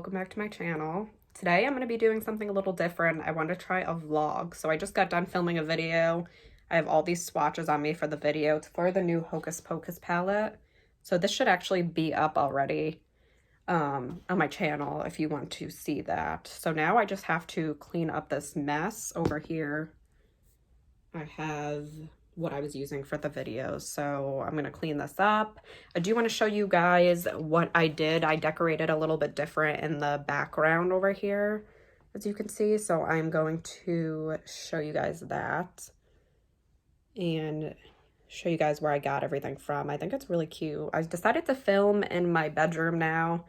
welcome back to my channel. Today I'm going to be doing something a little different. I want to try a vlog. So I just got done filming a video. I have all these swatches on me for the video. It's for the new Hocus Pocus palette. So this should actually be up already on my channel if you want to see that. So now I just have to clean up this mess over here. I have what I was using for the video, so I'm gonna clean this up. I do want to show you guys what I did. I decorated a little bit different in the background over here, as you can see, so I'm going to show you guys that and show you guys where I got everything from. I think it's really cute. I decided to film in my bedroom now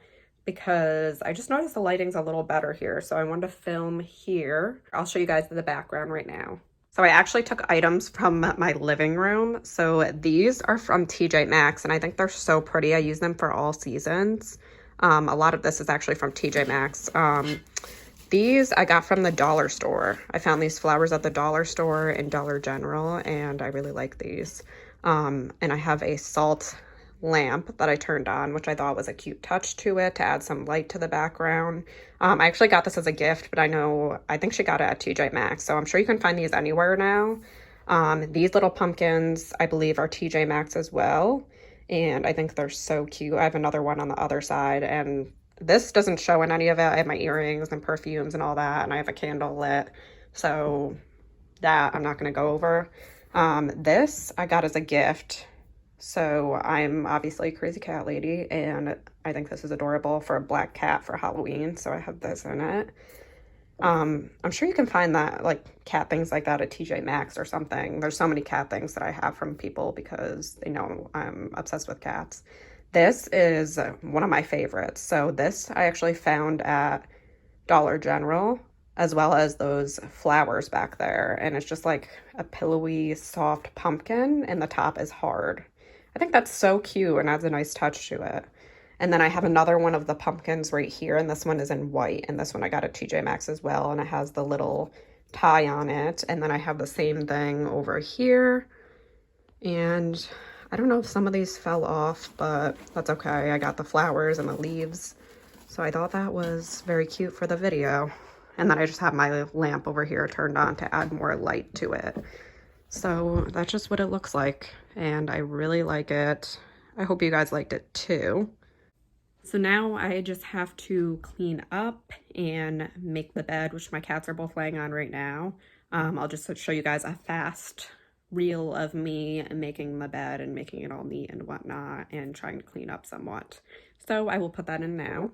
because I just noticed the lighting's a little better here, so I wanted to film here. I'll show you guys the background right now. So I actually took items from my living room. So these are from TJ Maxx, and I think they're so pretty. I use them for all seasons. A lot of this is actually from TJ Maxx. These I got from the dollar store. I found these flowers at the dollar store and Dollar General, and I really like these. And I have a salt lamp that I turned on, which I thought was a cute touch to it to add some light to the background. I actually got this as a gift, but I think she got it at TJ Maxx, so I'm sure you can find these anywhere now. These little pumpkins, I believe, are TJ Maxx as well, and I think they're so cute. I have another one on the other side, and this doesn't show in any of it. I have my earrings and perfumes and all that, and I have a candle lit, so that I'm not going to go over. This I got as a gift. So I'm obviously a crazy cat lady, and I think this is adorable for a black cat for Halloween, so I have this in it. I'm sure you can find that, like, cat things like that at TJ Maxx or something. There's so many cat things that I have from people because they know I'm obsessed with cats. This is one of my favorites. So this I actually found at Dollar General, as well as those flowers back there, and it's just like a pillowy, soft pumpkin, and the top is hard. I think that's so cute and adds a nice touch to it. And then I have another one of the pumpkins right here, and this one is in white, and this one I got at TJ Maxx as well, and it has the little tie on it. And then I have the same thing over here, and I don't know if some of these fell off, but that's okay. I got the flowers and the leaves, so I thought that was very cute for the video. And then I just have my lamp over here turned on to add more light to it. So that's just what it looks like, and I really like it. I hope you guys liked it too. So now I just have to clean up and make the bed, which my cats are both laying on right now. I'll just show you guys a fast reel of me making the bed and making it all neat and whatnot and trying to clean up somewhat. So I will put that in now.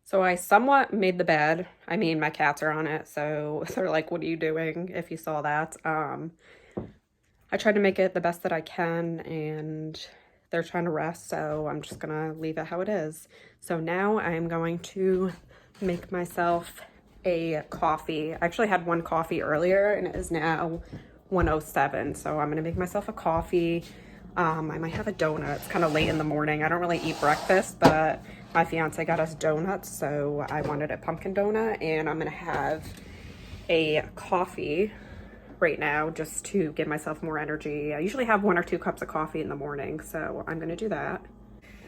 So I somewhat made the bed. I mean, my cats are on it, so they're like, what are you doing, if you saw that. I tried to make it the best that I can, and they're trying to rest, so I'm just gonna leave it how it is. So now I'm going to make myself a coffee. I actually had one coffee earlier, and it is now 1:07, so I'm gonna make myself a coffee. I might have a donut. It's kind of late in the morning. I don't really eat breakfast, but my fiance got us donuts, so I wanted a pumpkin donut, and I'm gonna have a coffee right now just to give myself more energy. I usually have 1 or 2 cups of coffee in the morning, so I'm gonna do that.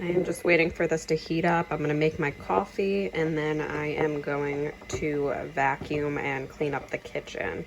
I am just waiting for this to heat up. I'm gonna make my coffee, and then I am going to vacuum and clean up the kitchen.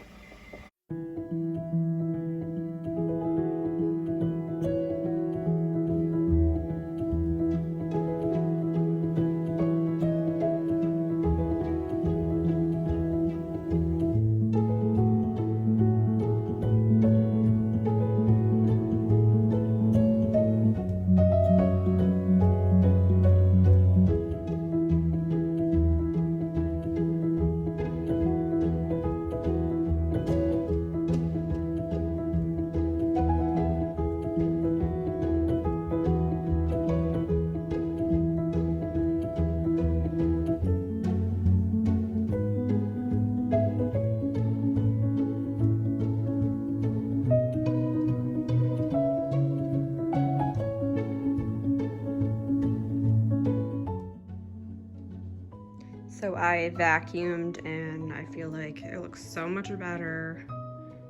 I vacuumed and I feel like it looks so much better,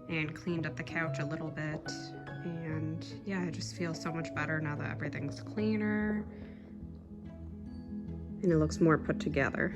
and cleaned up the couch a little bit. And yeah, I just feel so much better now that everything's cleaner and it looks more put together.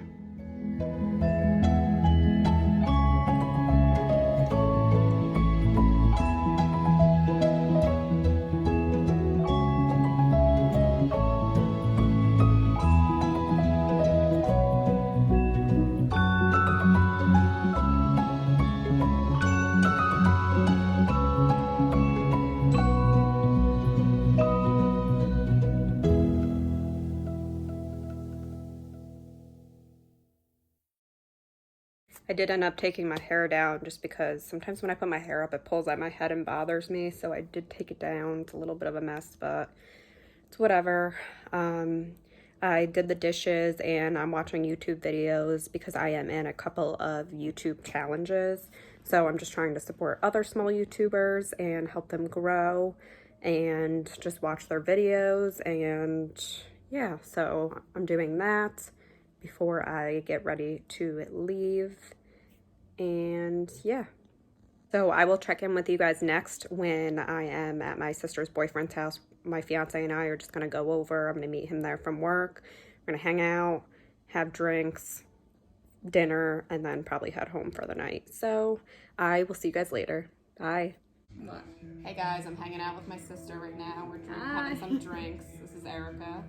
I did end up taking my hair down just because sometimes when I put my hair up, it pulls out my head and bothers me. So I did take it down. It's a little bit of a mess, but it's whatever. I did the dishes and I'm watching YouTube videos because I am in a couple of YouTube challenges. So I'm just trying to support other small YouTubers and help them grow and just watch their videos. And yeah, so I'm doing that before I get ready to leave. And yeah, so I will check in with you guys next when I am at my sister's boyfriend's house. My fiance and I are just gonna go over. I'm gonna meet him there from work. We're gonna hang out, have drinks, dinner, and then probably head home for the night. So I will see you guys later. Bye. What? Hey guys, I'm hanging out with my sister right now. We're having some drinks. This is Erica.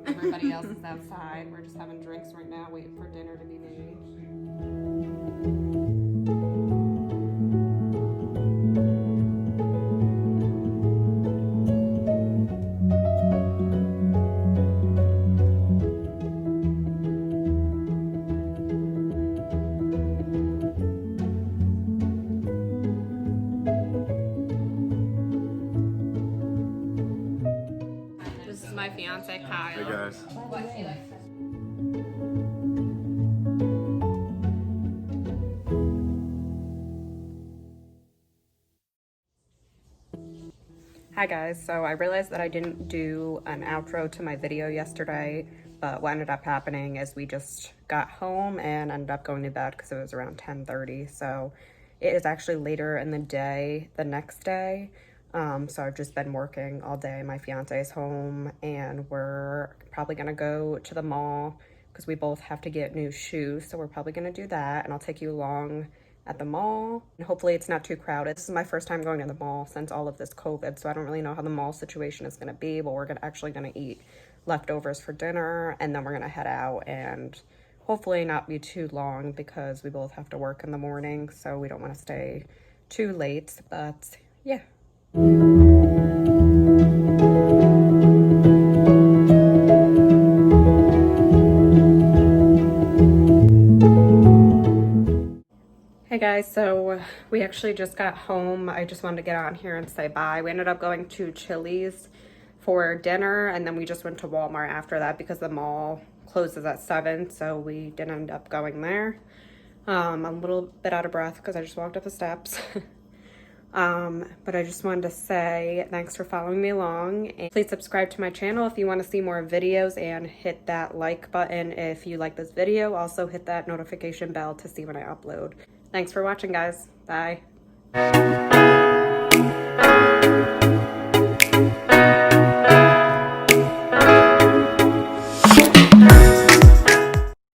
Everybody else is outside. We're just having drinks right now, waiting for dinner to be made. This is my fiance, Kyle. Hey guys. Hi guys, so I realized that I didn't do an outro to my video yesterday, but what ended up happening is we just got home and ended up going to bed because it was around 10:30. So it is actually later in the day the next day. So I've just been working all day. My fiance is home and we're probably gonna go to the mall because we both have to get new shoes. So we're probably gonna do that, and I'll take you along at the mall, and hopefully it's not too crowded. This is my first time going to the mall since all of this COVID, so I don't really know how the mall situation is gonna be, but we're actually gonna eat leftovers for dinner, and then we're gonna head out and hopefully not be too long because we both have to work in the morning, so we don't wanna stay too late, but yeah. Hey guys, so we actually just got home. I just wanted to get on here and say bye. We ended up going to Chili's for dinner, and then we just went to Walmart after that because the mall closes at 7, so we didn't end up going there. I'm a little bit out of breath because I just walked up the steps. But I just wanted to say thanks for following me along, and please subscribe to my channel if you want to see more videos, and hit that like button if you like this video. Also hit that notification bell to see when I upload. Thanks for watching, guys. Bye.